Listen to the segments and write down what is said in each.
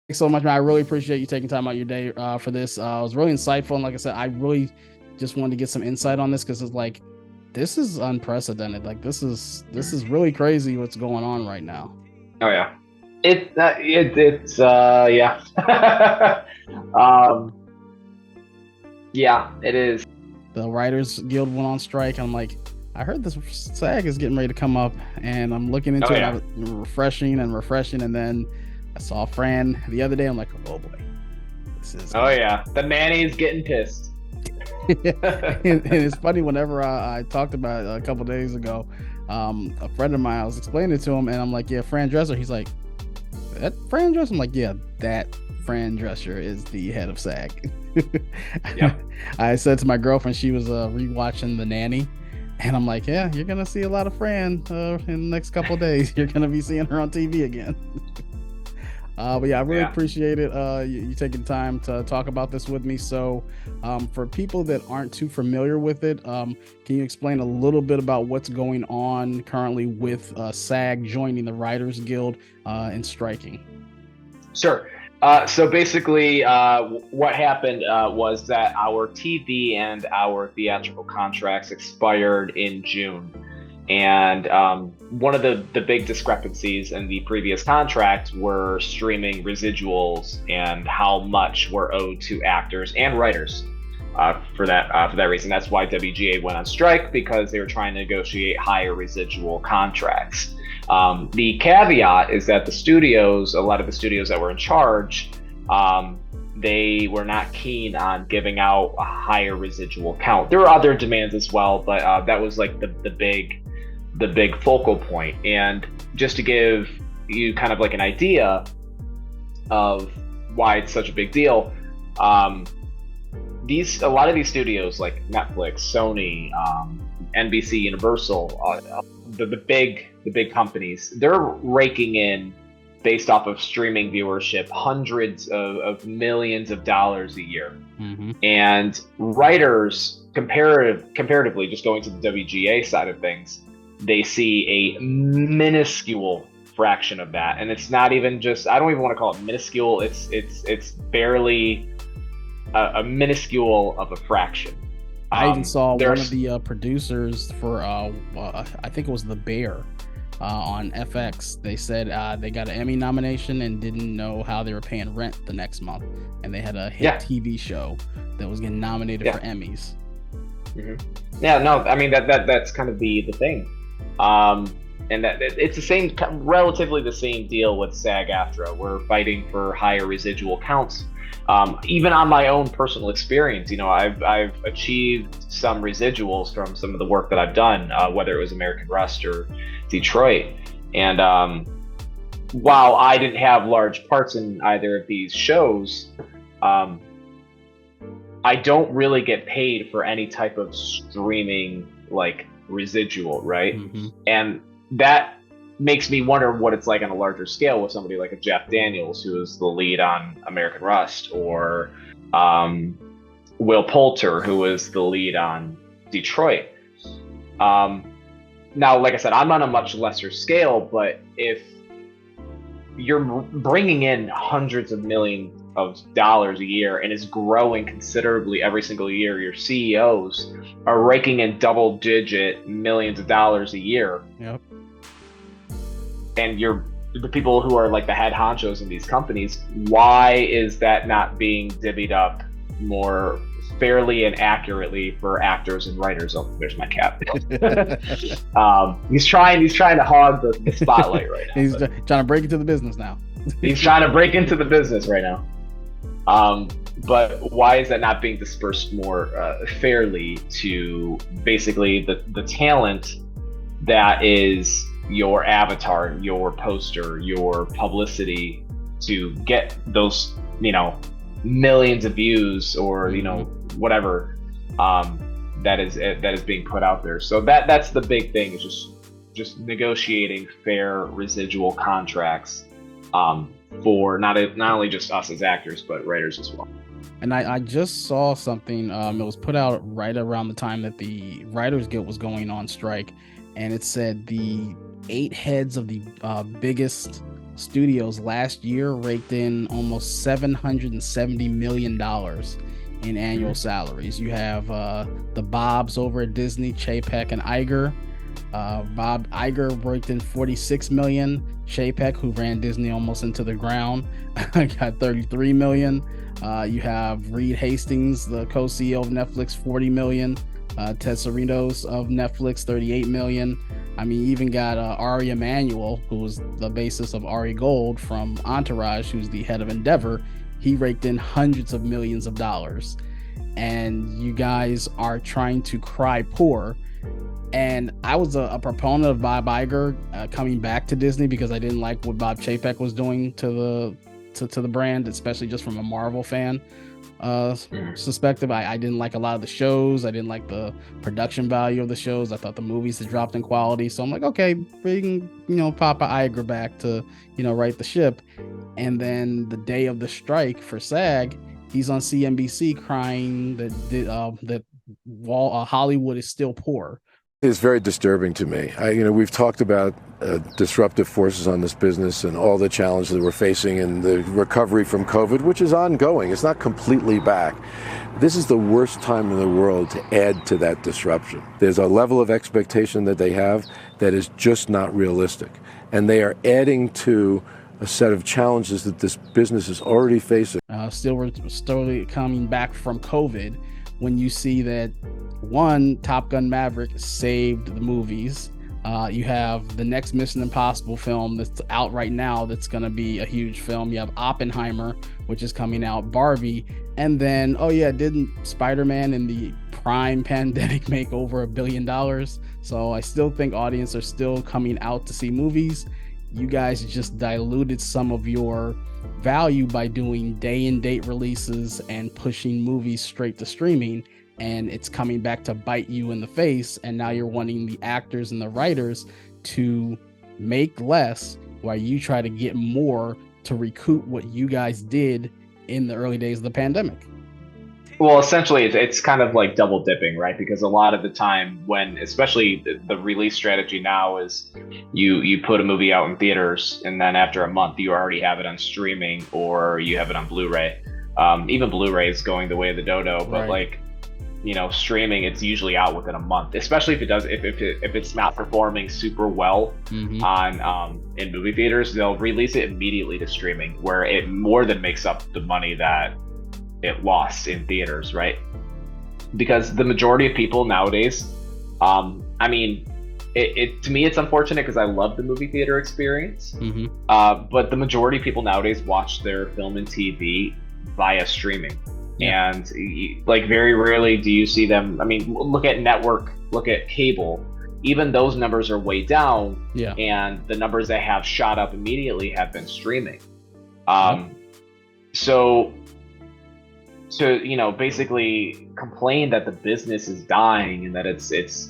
Thanks so much, man. I really appreciate you taking time out your day for this. It was really insightful, and like I said, I really just wanted to get some insight on this because it's like this is unprecedented. Like this is really crazy what's going on right now. Oh yeah, it's yeah, um, yeah, it is. The Writers Guild went on strike. I'm like, I heard this SAG is getting ready to come up, and I'm looking Oh into it. I yeah, was refreshing, and then I saw Fran the other day. I'm like, oh boy, this is oh gonna. yeah. The Manny's getting pissed. And it's funny whenever I talked about it a couple days ago, a friend of mine, I was explaining it to him, and I'm like, yeah, Fran Dresser. He's like, that Fran Dresser? I'm like, yeah, that Fran Dresser is the head of SAG. Yep. I said to my girlfriend, she was rewatching The Nanny, and I'm like, yeah, you're gonna see a lot of Fran in the next couple of days. You're gonna be seeing her on TV again. But yeah, I really Yeah. appreciate it. You taking time to talk about this with me. So, for people that aren't too familiar with it, can you explain a little bit about what's going on currently with SAG joining the Writers Guild and striking? Sure. So basically, what happened was that our TV and our theatrical contracts expired in June. And one of the big discrepancies in the previous contract were streaming residuals and how much were owed to actors and writers. For that reason, that's why WGA went on strike, because they were trying to negotiate higher residual contracts. The caveat is that the studios, a lot of the studios that were in charge, they were not keen on giving out a higher residual count. There were other demands as well, but that was like the big focal point. And just to give you kind of like an idea of why it's such a big deal, these a lot of these studios like Netflix, Sony, NBC, Universal, the big companies, they're raking in, based off of streaming viewership, hundreds of millions of dollars a year. Mm-hmm. And writers, comparatively, just going to the WGA side of things, they see a minuscule fraction of that. And it's not even just, I don't even want to call it minuscule. It's barely a minuscule of a fraction. I even saw one of There's the producers for I think it was The Bear on FX. They said they got an Emmy nomination and didn't know how they were paying rent the next month, and they had a hit Yeah, TV show that was getting nominated for yeah. Emmys. hmm Yeah, no, I mean that's kind of the thing. Um, and that it's the same, relatively the same deal with SAG-AFTRA. We're fighting for higher residual counts. Even on my own personal experience, I've achieved some residuals from some of the work that I've done, whether it was American Rust or Detroit. And while I didn't have large parts in either of these shows, um, I don't really get paid for any type of streaming like residual, right? Mm-hmm. And that makes me wonder what it's like on a larger scale with somebody like a Jeff Daniels, who is the lead on American Rust, or um, Will Poulter, who is the lead on Detroit. Um, Now, like I said, I'm on a much lesser scale, but if you're bringing in hundreds of millions of dollars a year and is growing considerably every single year, your CEOs are raking in double digit millions of dollars a year, Yep. and you're the people who are like the head honchos in these companies, why is that not being divvied up more fairly and accurately for actors and writers? Oh, there's my cat. He's trying to hog the spotlight right now, He's but trying to break into the business now. he's trying to break into the business right now. Um, but why is that not being dispersed more fairly to basically the talent that is your avatar, your poster, your publicity, to get those, millions of views, or Mm-hmm. whatever, that is being put out there. So that's the big thing, is just negotiating fair residual contracts, for not only just us as actors, but writers as well. And I just saw something. It was put out right around the time that the Writers Guild was going on strike, and it said the eight heads of the biggest studios last year raked in almost $770 million in annual salaries. You have the Bobs over at Disney, Chapek and Iger. Bob Iger raked in 46 million. Chapek, who ran Disney almost into the ground, got 33 million. You have Reed Hastings, the co-CEO of Netflix, 40 million. Ted Sarandos of Netflix, 38 million. I mean, you even got Ari Emanuel, who was the basis of Ari Gold from Entourage, who's the head of Endeavor. He raked in hundreds of millions of dollars. And you guys are trying to cry poor. And I was a proponent of Bob Iger coming back to Disney because I didn't like what Bob Chapek was doing to the brand, especially just from a Marvel fan perspective. I didn't like a lot of the shows. I didn't like the production value of the shows. I thought the movies had dropped in quality. So I'm like, okay, bring Papa Iger back to right the ship. And then the day of the strike for SAG, he's on CNBC crying that Hollywood is still poor. It's very disturbing to me. We've talked about disruptive forces on this business and all the challenges that we're facing and the recovery from COVID, which is ongoing. It's not completely back. This is the worst time in the world to add to that disruption. There's a level of expectation that they have that is just not realistic. And they are adding to a set of challenges that this business is already facing. We're still coming back from COVID. When you see that, one, Top Gun Maverick saved the movies. You have the next Mission Impossible film that's out right now that's going to be a huge film. You have Oppenheimer, which is coming out, Barbie, and then, didn't Spider-Man in the prime pandemic make over $1 billion? So I still think audiences are still coming out to see movies. You guys just diluted some of your value by doing day and date releases and pushing movies straight to streaming, and it's coming back to bite you in the face. And now you're wanting the actors and the writers to make less while you try to get more to recoup what you guys did in the early days of the pandemic. Well, essentially, it's kind of like double dipping, right? Because a lot of the time when, especially the release strategy now is you put a movie out in theaters and then after a month you already have it on streaming or you have it on Blu-ray. Even Blu-ray is going the way of the dodo, but right. Streaming, it's usually out within a month, especially if it's not performing super well on in movie theaters. They'll release it immediately to streaming, where it more than makes up the money that it lost in theaters, right? Because the majority of people nowadays, to me it's unfortunate because I love the movie theater experience, but the majority of people nowadays watch their film and TV via streaming. And like very rarely do you see them. I mean, look at network, look at cable, even those numbers are way down, and the numbers that have shot up immediately have been streaming. So basically complain that the business is dying and that it's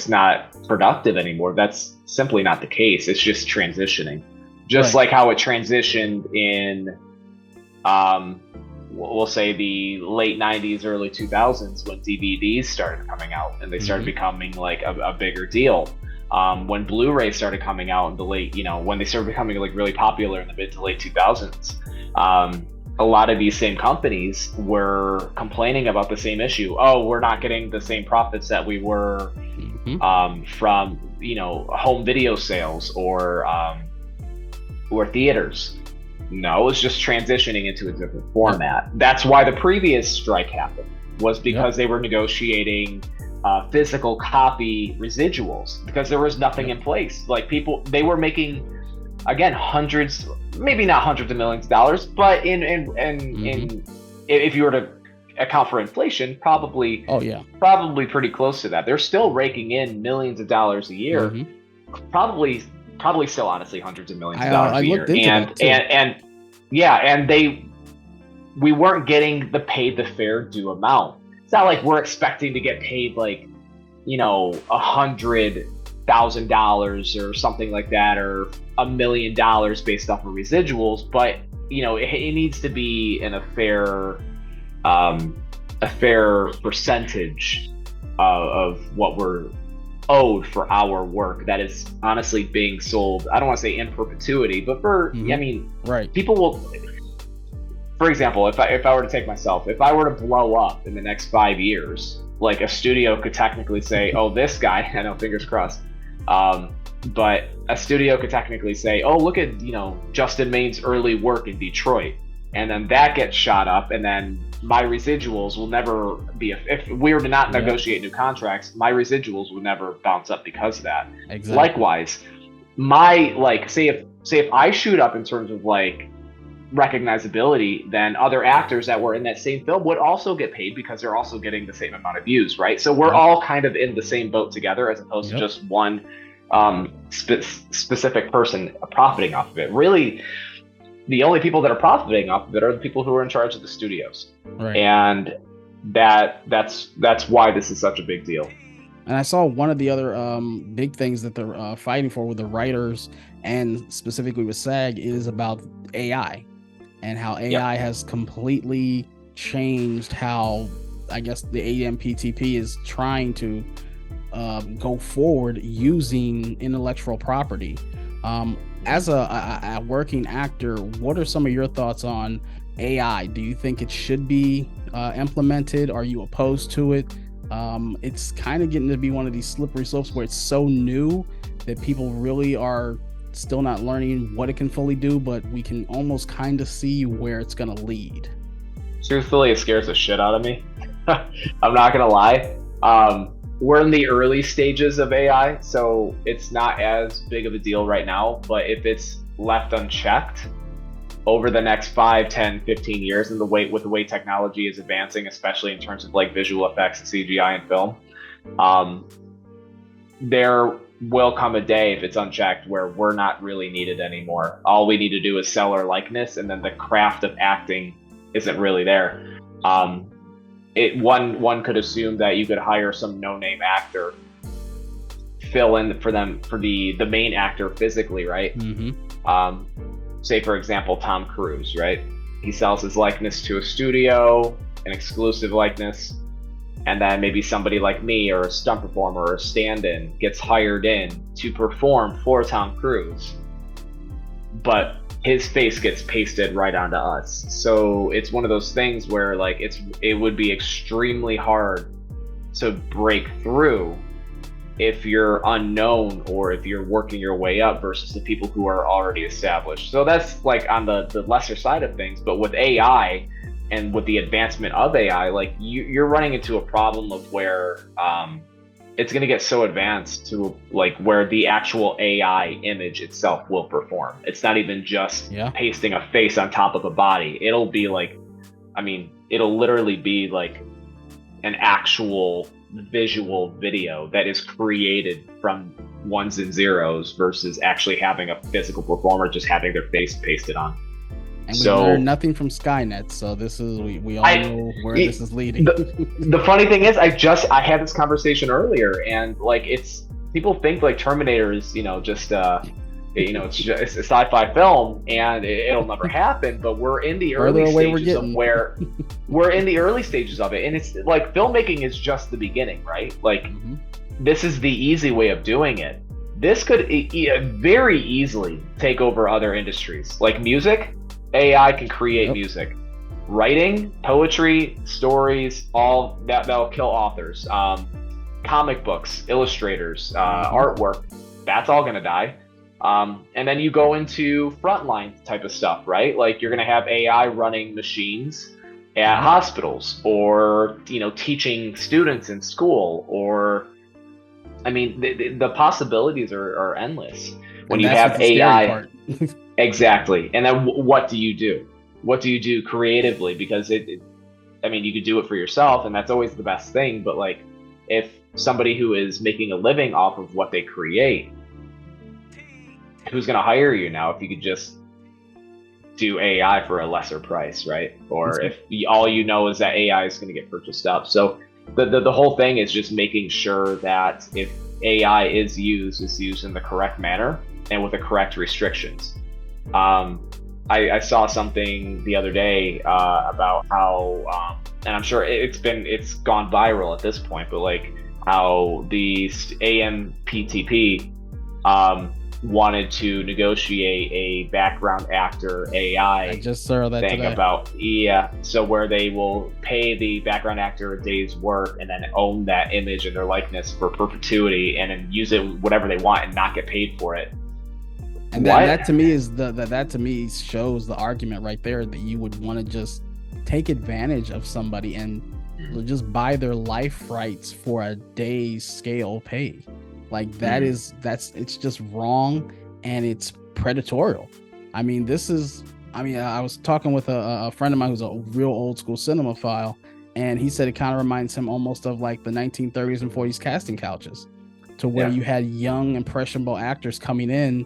not productive anymore. That's simply not the case. It's just transitioning, just like how it transitioned in we'll say the late 90s, early 2000s, when DVDs started coming out and they started becoming like a bigger deal. When Blu-ray started coming out in the late, when they started becoming like really popular in the mid to late 2000s, a lot of these same companies were complaining about the same issue. Oh, we're not getting the same profits that we were from, home video sales or theaters. No, it's just transitioning into a different format. That's why the previous strike happened, was because they were negotiating physical copy residuals, because there was nothing in place. Like they were making, again, hundreds, maybe not hundreds of millions of dollars, but in if you were to account for inflation, probably pretty close to that. They're still raking in millions of dollars a year, probably still honestly hundreds of millions of dollars a year. We weren't getting paid the fair due amount. It's not like we're expecting to get paid like $100,000 or something like that, or $1 million based off of residuals, but it needs to be in a fair percentage of what we're owed for our work that is honestly being sold. I don't want to say in perpetuity, but for I mean, right. people will. For example, if I were to take myself, if I were to blow up in the next 5 years, like a studio could technically say, "Oh, this guy," I know, fingers crossed, but a studio could technically say, "Oh, look at Justin Main's early work in Detroit," and then that gets shot up, and then my residuals will never be. If we were to not negotiate new contracts, my residuals would never bounce up because of that. Exactly. Likewise, my say if I shoot up in terms of like recognizability, then other actors that were in that same film would also get paid because they're also getting the same amount of views, right? So we're all kind of in the same boat together, as opposed to just one specific person profiting off of it. Really, the only people that are profiting off of it are the people who are in charge of the studios, right? And that's why this is such a big deal. And I saw one of the other big things that they're fighting for with the writers and specifically with SAG is about AI. And how AI has completely changed how, I guess, the AMPTP is trying to go forward using intellectual property. As a working actor, what are some of your thoughts on AI? Do you think it should be implemented? Are you opposed to it? It's kind of getting to be one of these slippery slopes where it's so new that people really are still not learning what it can fully do, but we can almost kind of see where it's going to lead. Truthfully, it scares the shit out of me. I'm not going to lie. We're in the early stages of AI, so it's not as big of a deal right now, but if it's left unchecked over the next 5, 10, 15 years, and with the way technology is advancing, especially in terms of like visual effects and CGI in film, there will come a day, if it's unchecked, where we're not really needed anymore. All we need to do is sell our likeness, and then the craft of acting isn't really there. One could assume that you could hire some no-name actor, fill in for the main actor physically, right? Say for example, Tom Cruise, right? He sells his likeness to a studio, an exclusive likeness, and then maybe somebody like me or a stunt performer or a stand-in gets hired in to perform for Tom Cruise, but his face gets pasted right onto us. So it's one of those things where like it would be extremely hard to break through if you're unknown or if you're working your way up versus the people who are already established. So that's like on the lesser side of things. But with AI and with the advancement of AI, like you're running into a problem of where it's going to get so advanced to like where the actual AI image itself will perform. It's not even just pasting a face on top of a body. It'll be like, I mean, it'll literally be like an actual visual video that is created from ones and zeros versus actually having a physical performer just having their face pasted on. And we learned nothing from Skynet, so this is we all know where this is leading. The funny thing is, I had this conversation earlier, and like it's people think like Terminator is just it's a sci-fi film and it'll never happen, but we're in the early stages of where we're in the early stages of it, and it's like filmmaking is just the beginning, right? Like this is the easy way of doing it. This could very easily take over other industries, like music. AI can create music, writing, poetry, stories, all that'll kill authors. Comic books, illustrators, artwork, that's all gonna die. And then you go into frontline type of stuff, right? Like you're gonna have AI running machines at hospitals, or teaching students in school, or I mean the possibilities are endless when you have AI. Exactly. And then what do you do? What do you do creatively? Because I mean, you could do it for yourself, and that's always the best thing. But like, if somebody who is making a living off of what they create, who's going to hire you now if you could just do AI for a lesser price, right? Or if all you know is that AI is going to get purchased up. So the whole thing is just making sure that if AI is used, it's used in the correct manner and with the correct restrictions. I saw something the other day about how, and I'm sure it's gone viral at this point, but like how the AMPTP wanted to negotiate a background actor AI I just saw that thing today. about, so where they will pay the background actor a day's work and then own that image and their likeness for perpetuity and then use it whatever they want and not get paid for it. And that to me is that to me shows the argument right there that you would want to just take advantage of somebody and just buy their life rights for a day's scale pay. Like it's just wrong, and it's predatorial. I mean, I was talking with a friend of mine who's a real old school cinemaphile, and he said it kind of reminds him almost of like the 1930s and 40s casting couches, to where you had young impressionable actors coming in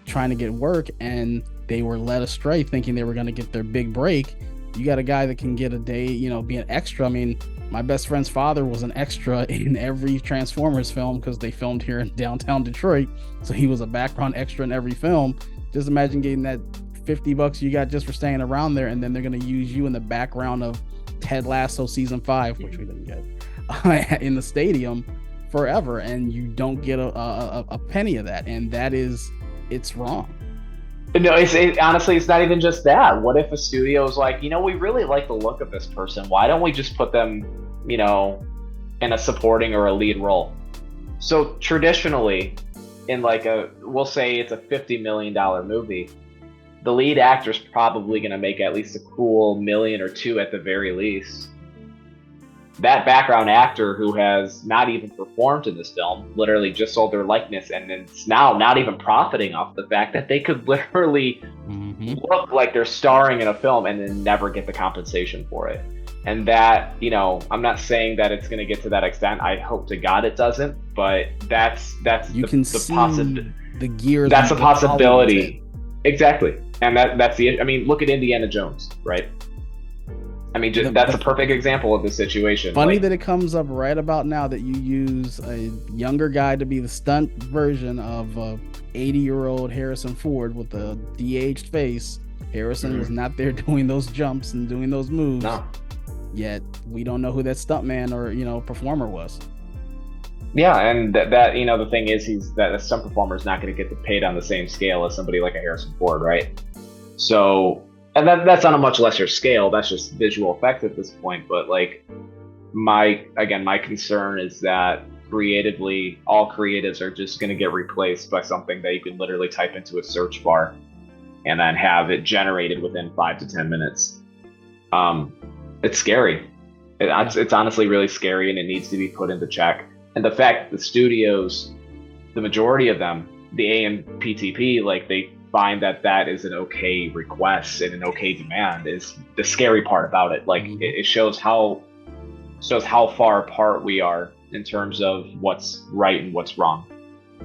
trying to get work, and they were led astray thinking they were going to get their big break. You got a guy that can get a day, be an extra. I mean, my best friend's father was an extra in every Transformers film because they filmed here in downtown Detroit. So he was a background extra in every film. Just imagine getting that $50 you got just for staying around there, and then they're going to use you in the background of Ted Lasso season 5, which we didn't get, in the stadium forever, and you don't get a penny of that. And it's wrong. No, honestly, it's not even just that. What if a studio is like, we really like the look of this person. Why don't we just put them, in a supporting or a lead role? So traditionally, in we'll say it's a $50 million movie, the lead actor's probably going to make at least a cool $1 million or $2 million at the very least. That background actor who has not even performed in this film literally just sold their likeness, and it's now not even profiting off the fact that they could literally look like they're starring in a film and then never get the compensation for it. And that, I'm not saying that it's going to get to that extent. I hope to God it doesn't, but that's the gears. That's a possibility. Exactly. And that's look at Indiana Jones, right? I mean, that's a perfect example of the situation. Funny that it comes up right about now that you use a younger guy to be the stunt version of a 80-year-old Harrison Ford with a de-aged face. Harrison was not there doing those jumps and doing those moves. No. Yet we don't know who that stuntman or performer was. Yeah, and that the thing is, that a stunt performer is not going to get paid on the same scale as somebody like a Harrison Ford, right? So. And that's on a much lesser scale. That's just visual effects at this point. But my concern is that creatively, all creatives are just going to get replaced by something that you can literally type into a search bar and then have it generated within 5 to 10 minutes. It's scary. It's honestly really scary, and it needs to be put into check. And the fact that the studios, the majority of them, the AMPTP, they find that is an okay request and an okay demand is the scary part about it. It shows how far apart we are in terms of what's right and what's wrong.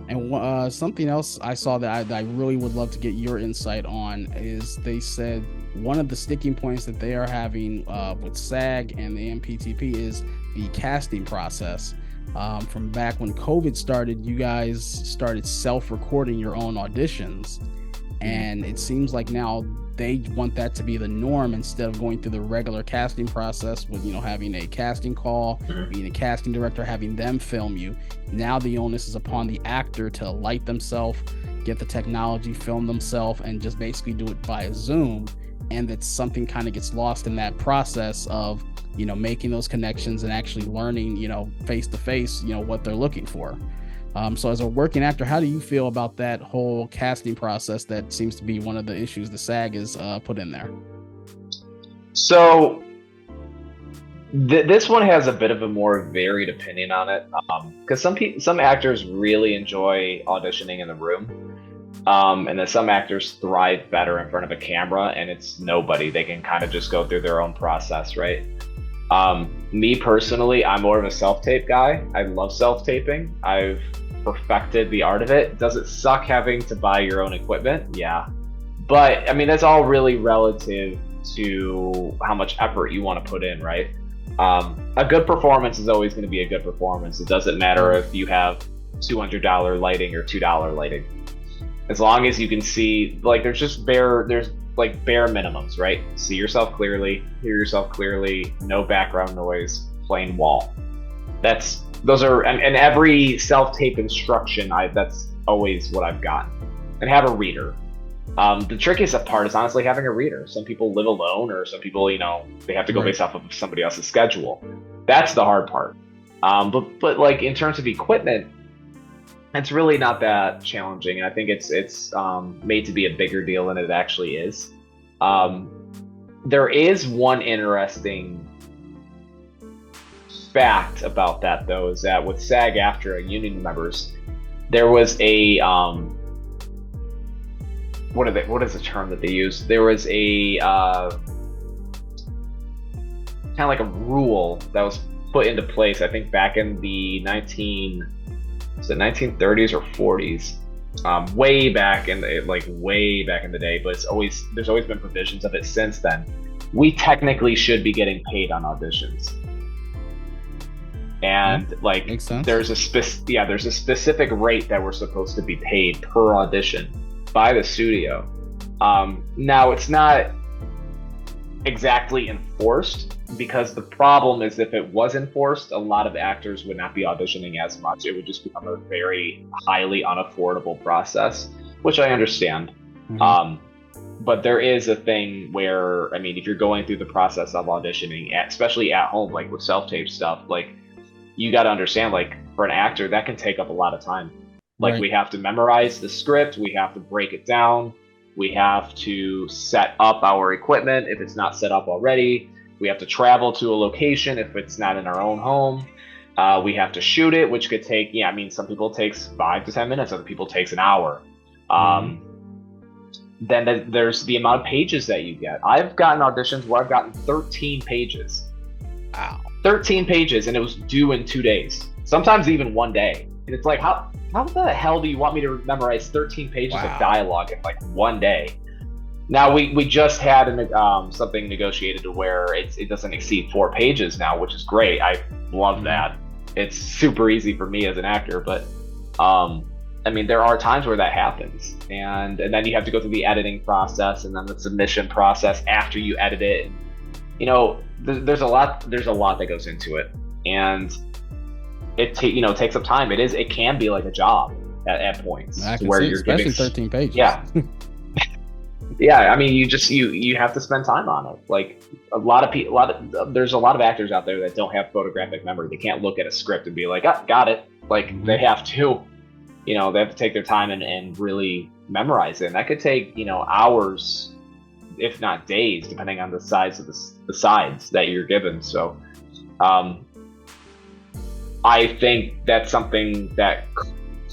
And something else I saw that I really would love to get your insight on is they said one of the sticking points that they are having with SAG and the AMPTP is the casting process. From back when COVID started, you guys started self-recording your own auditions. And it seems like now they want that to be the norm instead of going through the regular casting process with, having a casting call, being a casting director, having them film you. Now the onus is upon the actor to light themselves, get the technology, film themselves, and just basically do it via Zoom. And that something kind of gets lost in that process of, making those connections and actually learning, face to face, what they're looking for. So as a working actor, how do you feel about that whole casting process that seems to be one of the issues the SAG is put in there? So this one has a bit of a more varied opinion on it, because some actors really enjoy auditioning in the room, and then some actors thrive better in front of a camera and it's nobody. They can kind of just go through their own process, right? Me personally, I'm more of a self-tape guy. I love self-taping. I've perfected the art of it. Does it suck having to buy your own equipment? Yeah. But that's all really relative to how much effort you want to put in, right? A good performance is always going to be a good performance. It doesn't matter if you have $200 lighting or $2 lighting. As long as you can see, there's bare minimums, right? See yourself clearly, hear yourself clearly, no background noise, plain wall. That's those are, and every self-tape instruction, that's always what I've gotten. And have a reader. The trickiest part is honestly having a reader. Some people live alone, or some people, they have to go based off of somebody else's schedule. That's the hard part. But like in terms of equipment, it's really not that challenging. I think it's made to be a bigger deal than it actually is. There is one interesting fact about that, though, is that with SAG-Aftra union members, there was a what is the term that they use? There was a kind of like a rule that was put into place, I think back in the 1930s or 40s, way back in the day, but there's always been provisions of it since then. We technically should be getting paid on auditions. And like there's a specific rate that we're supposed to be paid per audition by the studio. Now it's not exactly enforced, because the problem is if it was enforced, a lot of actors would not be auditioning as much. It would just become a very highly unaffordable process, which I understand. But there is a thing where, I mean, if you're going through the process of auditioning, especially at home, like with self-tape stuff, like you got to understand, like for an actor, that can take up a lot of time. Like we have to memorize the script, we have to break it down, we have to set up our equipment if it's not set up already. We have to travel to a location if it's not in our own home. We have to shoot it, which could take, some people it takes 5 to 10 minutes, other people it takes an hour. Then there's the amount of pages that you get. I've gotten auditions where I've gotten 13 pages. Wow. 13 pages, and it was due in 2 days. Sometimes even 1 day. And it's like, how the hell do you want me to memorize 13 pages of dialogue in like 1 day? Now we just had something negotiated to where it doesn't exceed 4 pages now, which is great. I love that. It's super easy for me as an actor, but there are times where that happens, and then you have to go through the editing process and then the submission process after you edit it. There's a lot that goes into it, and it takes up time. It can be like a job at points where you're especially giving 13 pages. Yeah. Yeah, you have to spend time on it. Like there's a lot of actors out there that don't have photographic memory. They can't look at a script and be like, got it. Like they have to, they have to take their time and really memorize it. And that could take, hours, if not days, depending on the size of the sides that you're given. So, I think that's something that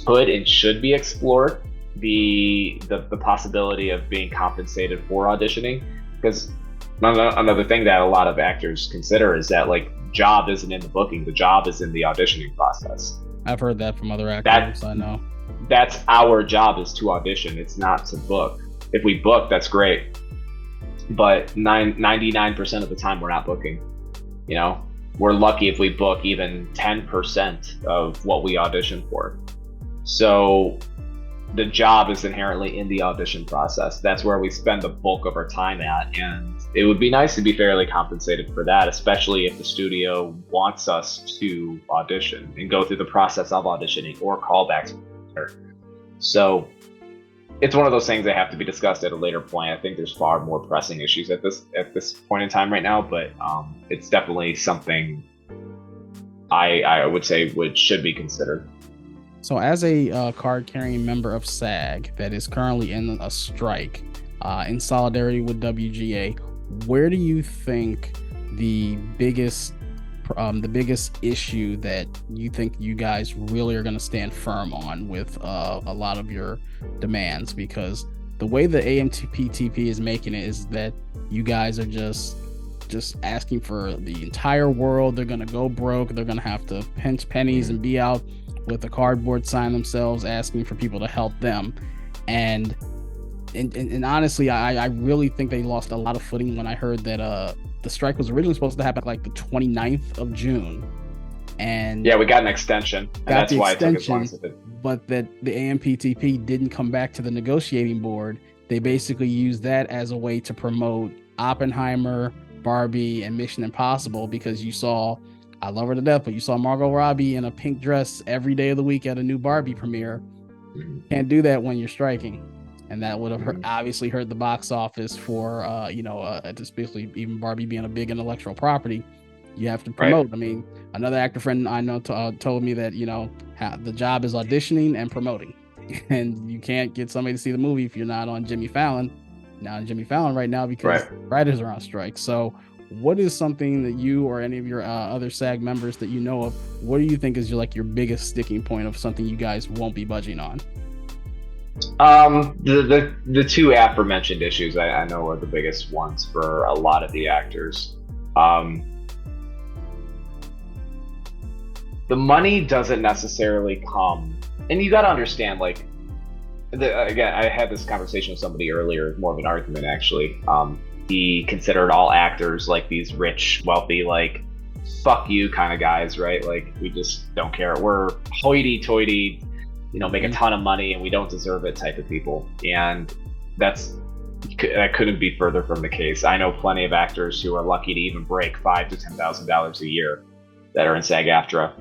could and should be explored. The possibility of being compensated for auditioning, because another thing that a lot of actors consider is that like job isn't in the booking, the job is in the auditioning process. I've heard that from other actors. I know that's our job, is to audition. It's not to book. If we book, that's great, but 99% of the time we're not booking. We're lucky if we book even 10% of what we audition for. So the job is inherently in the audition process. That's where we spend the bulk of our time at, and it would be nice to be fairly compensated for that, especially if the studio wants us to audition and go through the process of auditioning or callbacks. So it's one of those things that have to be discussed at a later point. I think there's far more pressing issues at this point in time right now, but it's definitely something I would say should be considered. So as a card-carrying member of SAG that is currently in a strike in solidarity with WGA, where do you think the biggest issue that you think you guys really are going to stand firm on with a lot of your demands? Because the way the AMPTP is making it is that you guys are just asking for the entire world. They're going to go broke. They're going to have to pinch pennies and be out with a cardboard sign themselves, asking for people to help them. And honestly, I really think they lost a lot of footing when I heard that the strike was originally supposed to happen like the 29th of June. And yeah, we got an extension, and that's why it took as long as it did. But that the AMPTP didn't come back to the negotiating board. They basically used that as a way to promote Oppenheimer, Barbie, and Mission Impossible, because you saw I love her to death, but you saw Margot Robbie in a pink dress every day of the week at a new Barbie premiere. Can't do that when you're striking. And that would have obviously hurt the box office for, especially even Barbie being a big intellectual property. You have to promote. Right. I mean, another actor friend I know told me that, the job is auditioning and promoting. And you can't get somebody to see the movie if you're not on Jimmy Fallon. Not on Jimmy Fallon right now because writers are on strike. So what is something that you or any of your other SAG members that you know of, what do you think is your biggest sticking point of something you guys won't be budging on? The two aforementioned issues I know are the biggest ones for a lot of the actors. The money doesn't necessarily come, and you got to understand, again, I had this conversation with somebody earlier, more of an argument actually. He considered all actors like these rich, wealthy, fuck you kind of guys, right? We just don't care. We're hoity-toity, make a ton of money and we don't deserve it type of people. And that couldn't be further from the case. I know plenty of actors who are lucky to even break $5,000 to $10,000 a year that are in SAG-Aftra.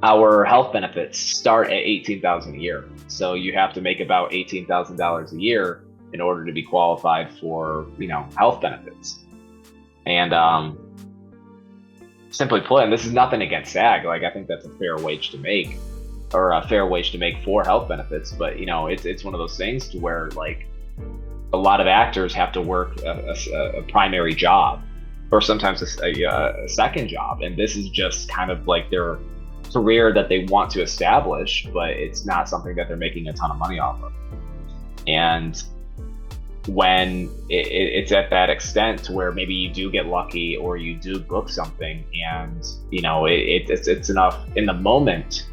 Our health benefits start at $18,000 a year. So you have to make about $18,000 a year in order to be qualified for, health benefits. And simply put, and this is nothing against SAG, I think that's a fair wage to make, or a fair wage to make for health benefits. But it's one of those things to where a lot of actors have to work a primary job, or sometimes a second job, and this is just kind of their career that they want to establish, but it's not something that they're making a ton of money off of. And when it's at that extent to where maybe you do get lucky or you do book something and it's enough in the moment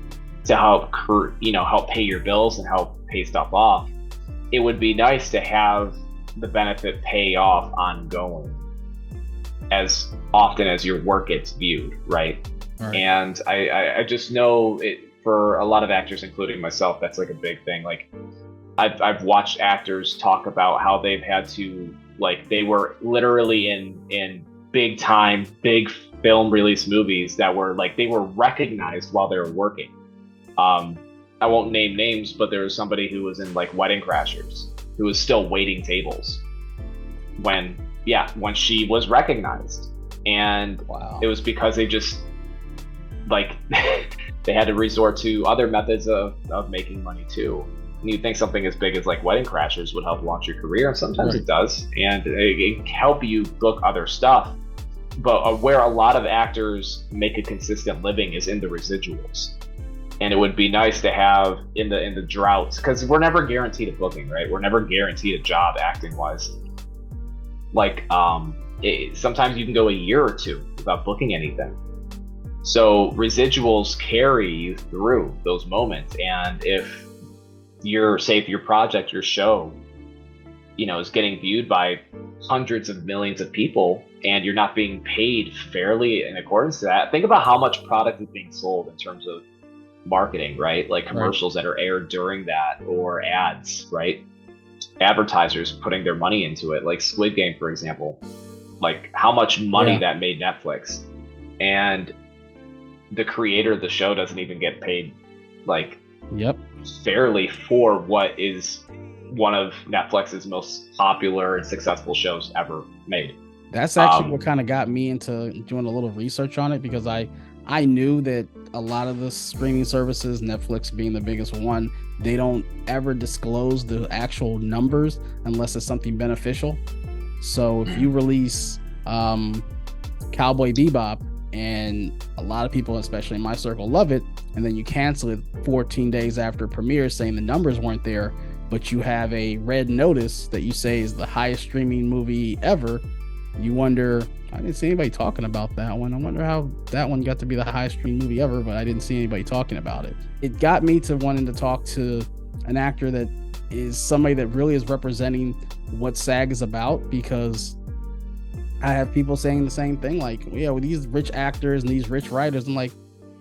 to help pay your bills and help pay stuff off, it would be nice to have the benefit pay off ongoing as often as your work gets viewed, right? And I just know it for a lot of actors, including myself, that's a big thing. I've watched actors talk about how they've had to, they were literally in big film release movies that were they were recognized while they were working. I won't name names, but there was somebody who was in Wedding Crashers who was still waiting tables when she was recognized. And It was because they just they had to resort to other methods of making money too. And you think something as big as Wedding Crashers would help launch your career, and sometimes it does, and it can help you book other stuff. But where a lot of actors make a consistent living is in the residuals. And it would be nice to have in the droughts, because we're never guaranteed a booking, right? We're never guaranteed a job acting wise. Sometimes you can go a year or two without booking anything. So residuals carry you through those moments. And if your project, your show, is getting viewed by hundreds of millions of people and you're not being paid fairly in accordance to that, think about how much product is being sold in terms of marketing, right? Commercials that are aired during that, or ads, right? Advertisers putting their money into it, Squid Game, for example, how much money that made Netflix. And the creator of the show doesn't even get paid fairly for what is one of Netflix's most popular and successful shows ever made. That's actually what kind of got me into doing a little research on it, because I knew that a lot of the streaming services, Netflix being the biggest one, they don't ever disclose the actual numbers unless it's something beneficial. So if you release Cowboy Bebop, and a lot of people, especially in my circle, love it, and then you cancel it 14 days after premiere saying the numbers weren't there, but you have a red notice that you say is the highest streaming movie ever, you wonder, I didn't see anybody talking about that one. I wonder how that one got to be the highest streaming movie ever, but I didn't see anybody talking about it. It got me to wanting to talk to an actor that is somebody that really is representing what SAG is about, because I have people saying the same thing, with these rich actors and these rich writers, I'm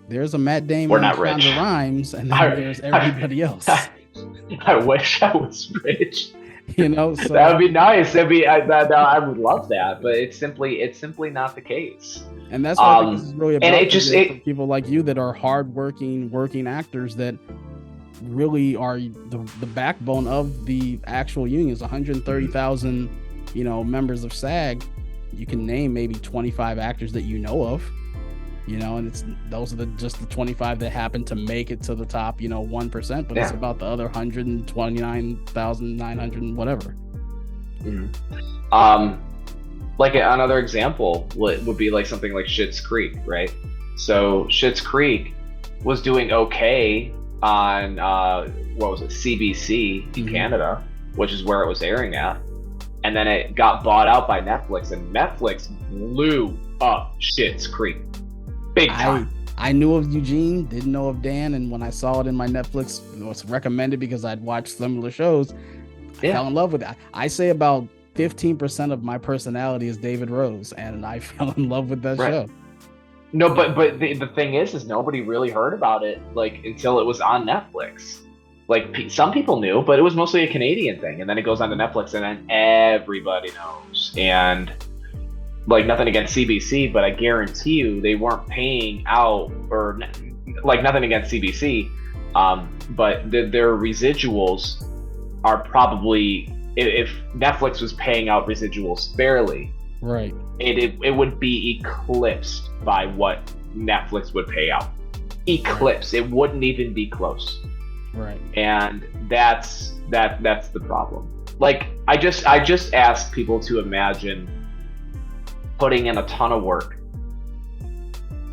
there's a Matt Damon, we're not rich. Rhymes, and then there's everybody else. I wish I was rich. You know, so That would be nice. I would love that, but it's simply not the case. and that's what I think this is really And about it just for people like you that are hardworking, working actors that really are the backbone of the actual unions. 130,000, members of SAG. You can name maybe 25 actors that you know of, and those are just the 25 that happen to make it to the top, 1%. But it's about the other 129,900 and whatever. Like another example would be like something like Schitt's Creek, right? So Schitt's Creek was doing okay on what was it, CBC in Canada, which is where it was airing at, and then it got bought out by Netflix, and Netflix blew up Schitt's Creek big time. I knew of Eugene, didn't know of Dan, and when I saw it in my Netflix, it was recommended because I'd watched similar shows. I fell in love with it. I say about 15% of my personality is David Rose, and I fell in love with that show. No, but the thing is nobody really heard about it like until it was on Netflix. Like some people knew, but it was mostly a Canadian thing, and then it goes on to Netflix, and then everybody knows. And like nothing against CBC, but I guarantee you they weren't paying out, or like nothing against CBC, but their residuals are probably, if Netflix was paying out residuals fairly, right, it would be eclipsed by what Netflix would pay out. Eclipse. It wouldn't even be close. Right. And that's the problem. Like I just asked people to imagine putting in a ton of work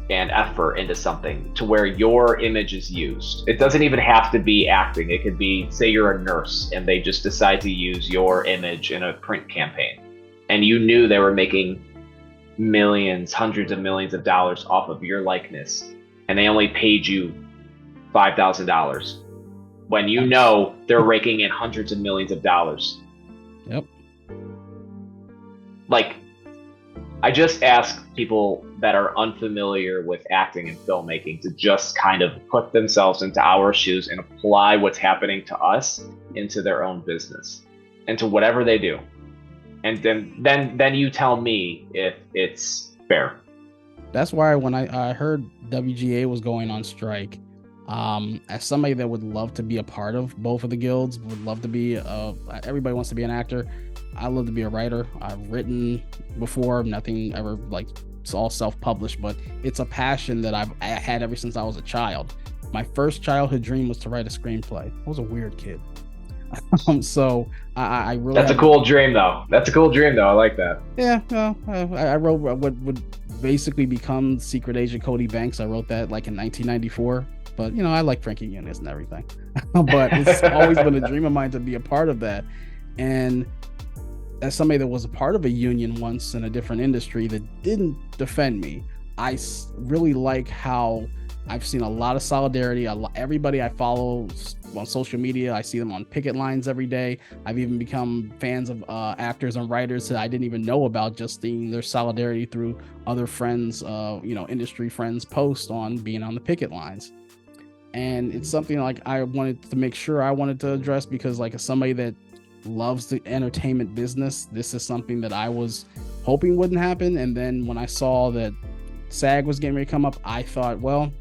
and effort into something to where your image is used. It doesn't even have to be acting. It could be, say you're a nurse and they just decide to use your image in a print campaign, and you knew they were making millions, hundreds of millions of dollars off of your likeness, and they only paid you $5,000 when you know they're raking in hundreds of millions of dollars. Yep. Like, I just ask people that are unfamiliar with acting and filmmaking to just kind of put themselves into our shoes and apply what's happening to us into their own business, into whatever they do. And then you tell me if it's fair. That's why when I heard WGA was going on strike, as somebody that would love to be a part of both of the guilds, would love to be everybody wants to be an actor. I love to be a writer. I've written before, nothing ever, like, it's all self-published, but it's a passion that I had ever since I was a child. My first childhood dream was to write a screenplay. I was a weird kid. So I really. That's a cool dream, though. I like that. Yeah, no, I wrote what would basically become Secret Agent Cody Banks. I wrote that like in 1994. But I like Frankie Muniz and everything. But it's always been a dream of mine to be a part of that. And as somebody that was a part of a union once in a different industry that didn't defend me, I really like how I've seen a lot of solidarity. Everybody I follow on social media, I see them on picket lines every day. I've even become fans of actors and writers that I didn't even know about, just seeing their solidarity through other friends, industry friends' posts on being on the picket lines. And it's something like I wanted to make sure I wanted to address, because like, as somebody that loves the entertainment business, this is something that I was hoping wouldn't happen. And then when I saw that SAG was getting ready to come up, I thought, well,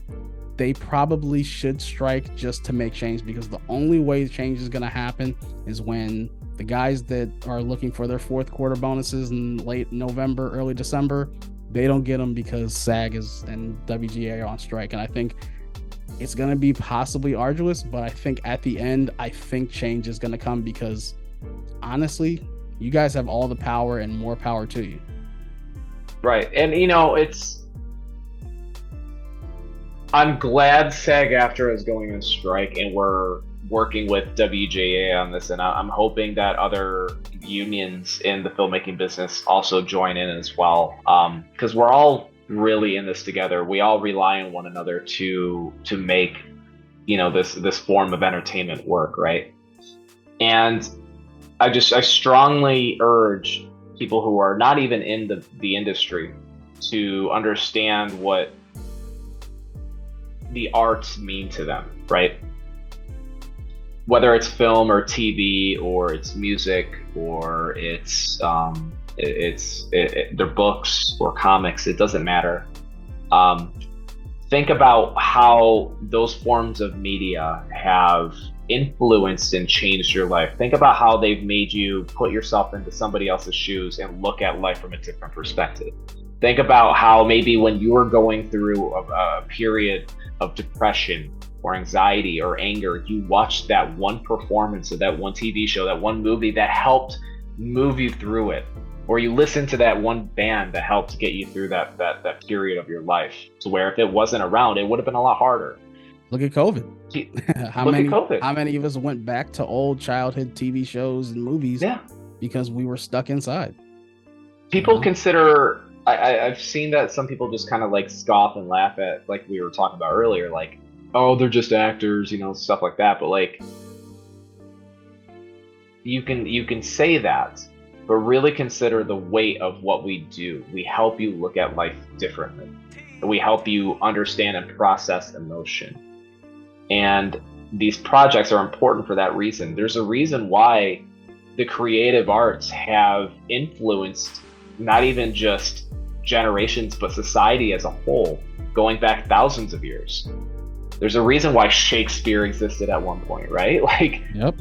they probably should strike just to make change, because the only way change is going to happen is when the guys that are looking for their fourth quarter bonuses in late November, early December, they don't get them because SAG and WGA are on strike. And I think it's going to be possibly arduous, but I think at the end, I think change is going to come, because honestly, you guys have all the power and more power to you. Right. And I'm glad SAG-Aftra is going on strike, and we're working with WGA on this, and I'm hoping that other unions in the filmmaking business also join in as well, because we're all really in this together. We all rely on one another to make this form of entertainment work, right? And I strongly urge people who are not even in the industry to understand what the arts mean to them, right? whether it's film or TV or it's music or it's their books or comics, it doesn't matter. Think about how those forms of media have influenced and changed your life. Think about how they've made you put yourself into somebody else's shoes and look at life from a different perspective. Think about how maybe when you were going through a period of depression or anxiety or anger, you watched that one performance of that one TV show, that one movie that helped move you through it. Or you listened to that one band that helped get you through that period of your life, to where if it wasn't around, it would have been a lot harder. Look at COVID. How many of us went back to old childhood TV shows and movies because we were stuck inside? People consider, I've seen that some people just kind of like scoff and laugh at, like we were talking about earlier, like, oh, they're just actors, stuff like that. But like, you can say that, but really consider the weight of what we do. We help you look at life differently. We help you understand and process emotion. And these projects are important for that reason. There's a reason why the creative arts have influenced not even just generations, but society as a whole, going back thousands of years. There's a reason why Shakespeare existed at one point, right? Like, yep.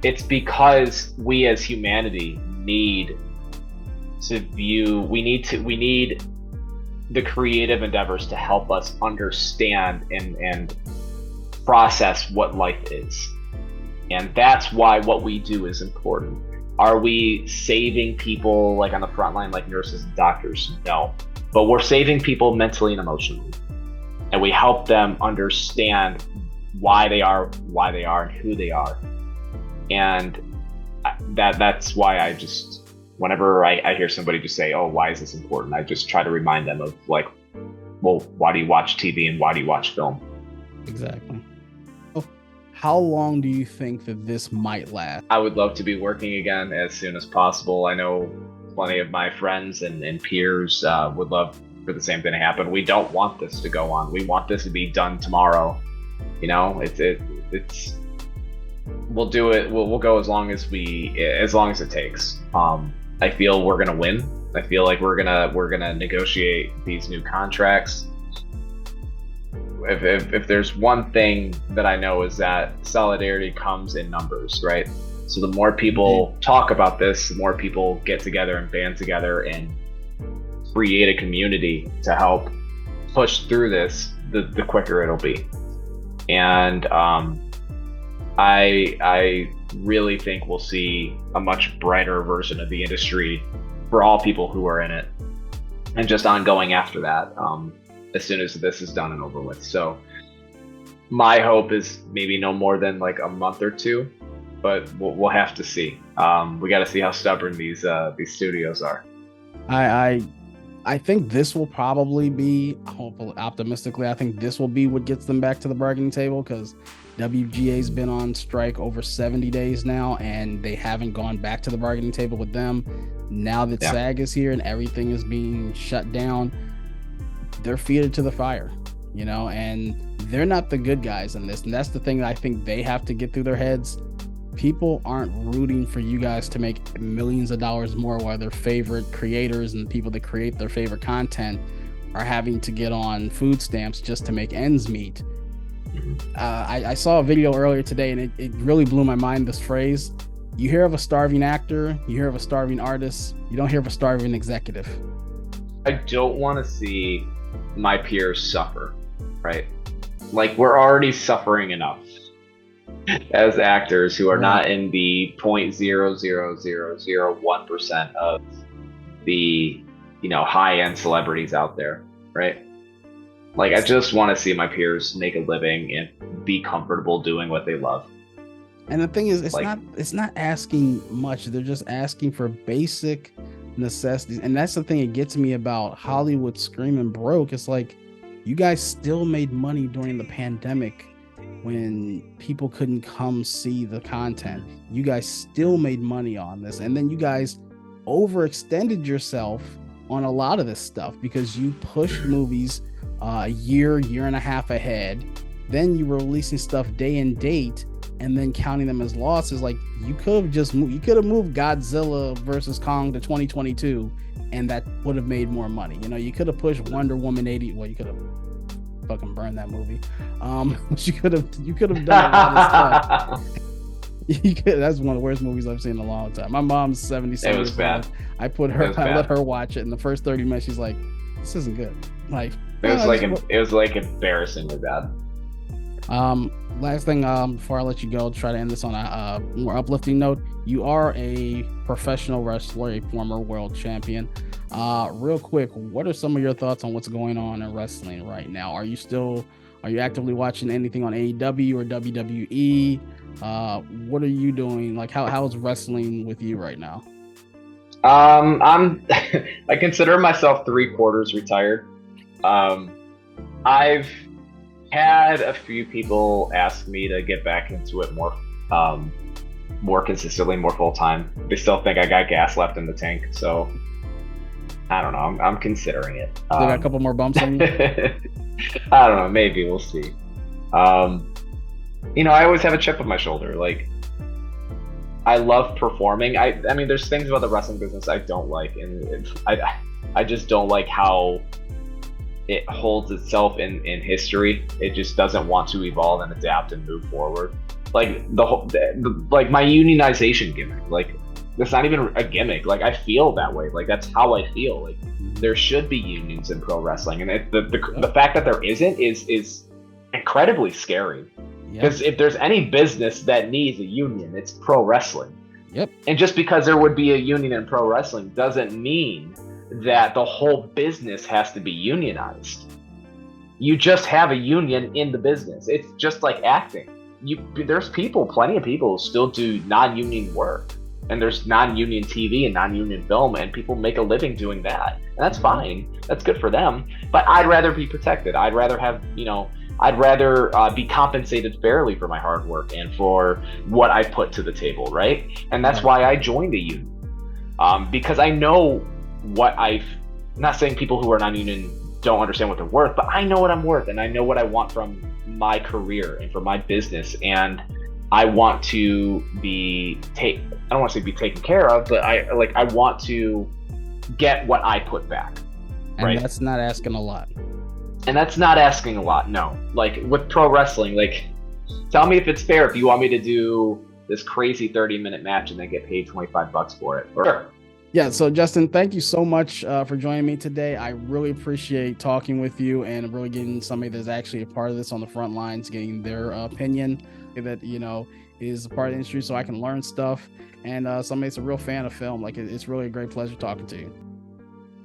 It's because we as humanity need the creative endeavors to help us understand and process what life is. And that's why what we do is important. Are we saving people like on the front line, like nurses and doctors? No, but we're saving people mentally and emotionally. And we help them understand why they are and who they are. And that's why I just, whenever I hear somebody just say, oh, why is this important? I just try to remind them of like, well, why do you watch TV and why do you watch film? Exactly. How long do you think that this might last? I would love to be working again as soon as possible. I know plenty of my friends and peers would love for the same thing to happen. We don't want this to go on. We want this to be done tomorrow. It's we'll do it. We'll go as long as it takes. I feel we're gonna win. I feel like we're gonna negotiate these new contracts. If there's one thing that I know is that solidarity comes in numbers, right? So the more people talk about this, the more people get together and band together and create a community to help push through this, the quicker it'll be. And I really think we'll see a much brighter version of the industry for all people who are in it, and just ongoing after that, as soon as this is done and over with. So my hope is maybe no more than like a month or two, but we'll have to see. We got to see how stubborn these studios are. I think this will probably be, hopefully, optimistically, I think this will be what gets them back to the bargaining table, because WGA's been on strike over 70 days now, and they haven't gone back to the bargaining table with them. Now that SAG is here and everything is being shut down, they're feeded to the fire, and they're not the good guys in this. And that's the thing that I think they have to get through their heads. People aren't rooting for you guys to make millions of dollars more while their favorite creators and people that create their favorite content are having to get on food stamps just to make ends meet. I saw a video earlier today, and it really blew my mind, this phrase: you hear of a starving actor, you hear of a starving artist, you don't hear of a starving executive. I don't want to see my peers suffer, right? Like, we're already suffering enough as actors who are not in the 0.00001% of the high-end celebrities out there, right? Like, I just want to see my peers make a living and be comfortable doing what they love. And the thing is, it's not asking much. They're just asking for basic necessities. And that's the thing that gets me about Hollywood screaming broke. It's like, you guys still made money during the pandemic when people couldn't come see the content. You guys still made money on this, and then you guys overextended yourself on a lot of this stuff because you pushed movies a year and a half ahead. Then you were releasing stuff day and date, and then counting them as losses. Like, you could have moved Godzilla versus Kong to 2022, and that would have made more money. You know, you could have pushed Wonder Woman 80. Well, you could have fucking burned that movie. But you could have done a lot of stuff. That's one of the worst movies I've seen in a long time. My mom's 77 years old. I let her watch it, and the first 30 minutes she's like, this isn't good. Like, it was like embarrassingly bad. Last thing, before I let you go, try to end this on a more uplifting note. You are a professional wrestler, a former world champion. Real quick, what are some of your thoughts on what's going on in wrestling right now? Are you actively watching anything on AEW or WWE? What are you doing? Like, how is wrestling with you right now? I consider myself 3/4 retired. I've had a few people ask me to get back into it more consistently, more full time. They still think I got gas left in the tank, so I don't know. I'm considering it. They got a couple more bumps on you? I don't know. Maybe we'll see. You know, I always have a chip on my shoulder. Like, I love performing. I mean, there's things about the wrestling business I don't like, and I just don't like how it holds itself in history. It just doesn't want to evolve and adapt and move forward. Like like my unionization gimmick. Like, that's not even a gimmick. Like, I feel that way. Like, that's how I feel. Like, there should be unions in pro wrestling, and the fact that there isn't is incredibly scary. Because if there's any business that needs a union, it's pro wrestling. Yep. And just because there would be a union in pro wrestling doesn't mean that the whole business has to be unionized. You just have a union in the business. It's just like acting. There's plenty of people who still do non-union work. And there's non-union TV and non-union film, and people make a living doing that. And that's fine. That's good for them. But I'd rather be protected. I'd rather be compensated fairly for my hard work and for what I put to the table, right? And that's why I joined a union. Because I know what I'm not saying people who are non-union don't understand what they're worth, but I know what I'm worth, and I know what I want from my career and from my business, and I want to be I don't want to say be taken care of, but I want to get what I put back. And right? That's not asking a lot. And that's not asking a lot, no. Like, with pro wrestling, like, tell me if it's fair if you want me to do this crazy 30-minute match and then get paid $25 for it. Sure. Yeah, so Justin, thank you so much for joining me today. I really appreciate talking with you and really getting somebody that's actually a part of this on the front lines, getting their opinion that, you know, is a part of the industry, so I can learn stuff. And somebody that's a real fan of film. Like, it's really a great pleasure talking to you.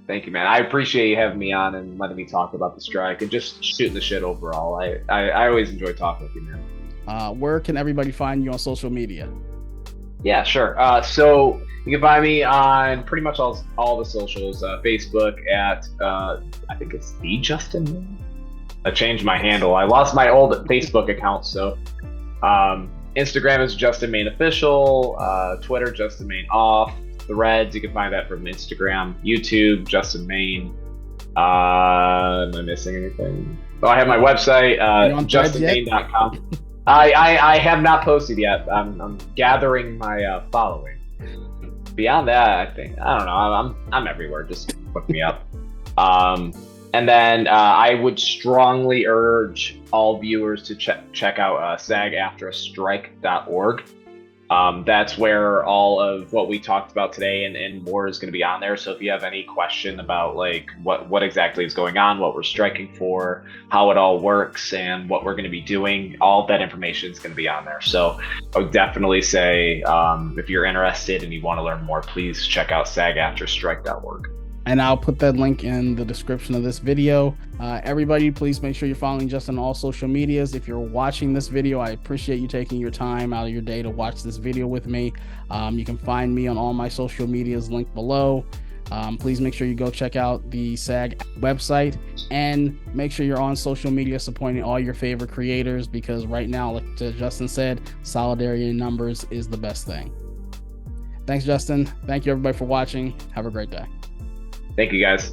Thank you, man. I appreciate you having me on and letting me talk about the strike and just shooting the shit overall. I always enjoy talking with you, man. Where can everybody find you on social media? Yeah, sure. So you can find me on pretty much all the socials. Facebook at I think it's the Justin. I changed my handle. I lost my old Facebook account, so Instagram is Justin Main Official. Twitter Justin Main Off. Threads, you can find that from Instagram. YouTube Justin Main. Am I missing anything? Oh, I have my website, justinmain.com. I have not posted yet. I'm gathering my following. Beyond that, I don't know. I'm everywhere. Just look me up. And then I would strongly urge all viewers to check out SAG-Aftra-Strike.org. That's where all of what we talked about today and more is going to be on there. So if you have any question about like what exactly is going on, what we're striking for, how it all works, and what we're going to be doing, all that information is going to be on there. So I would definitely say if you're interested and you want to learn more, please check out SAG-Aftra-Strike.org. And I'll put that link in the description of this video. Everybody, please make sure you're following Justin on all social medias. If you're watching this video, I appreciate you taking your time out of your day to watch this video with me. You can find me on all my social medias linked below. Please make sure you go check out the SAG website and make sure you're on social media supporting all your favorite creators, because right now, like Justin said, solidarity in numbers is the best thing. Thanks, Justin. Thank you, everybody, for watching. Have a great day. Thank you, guys.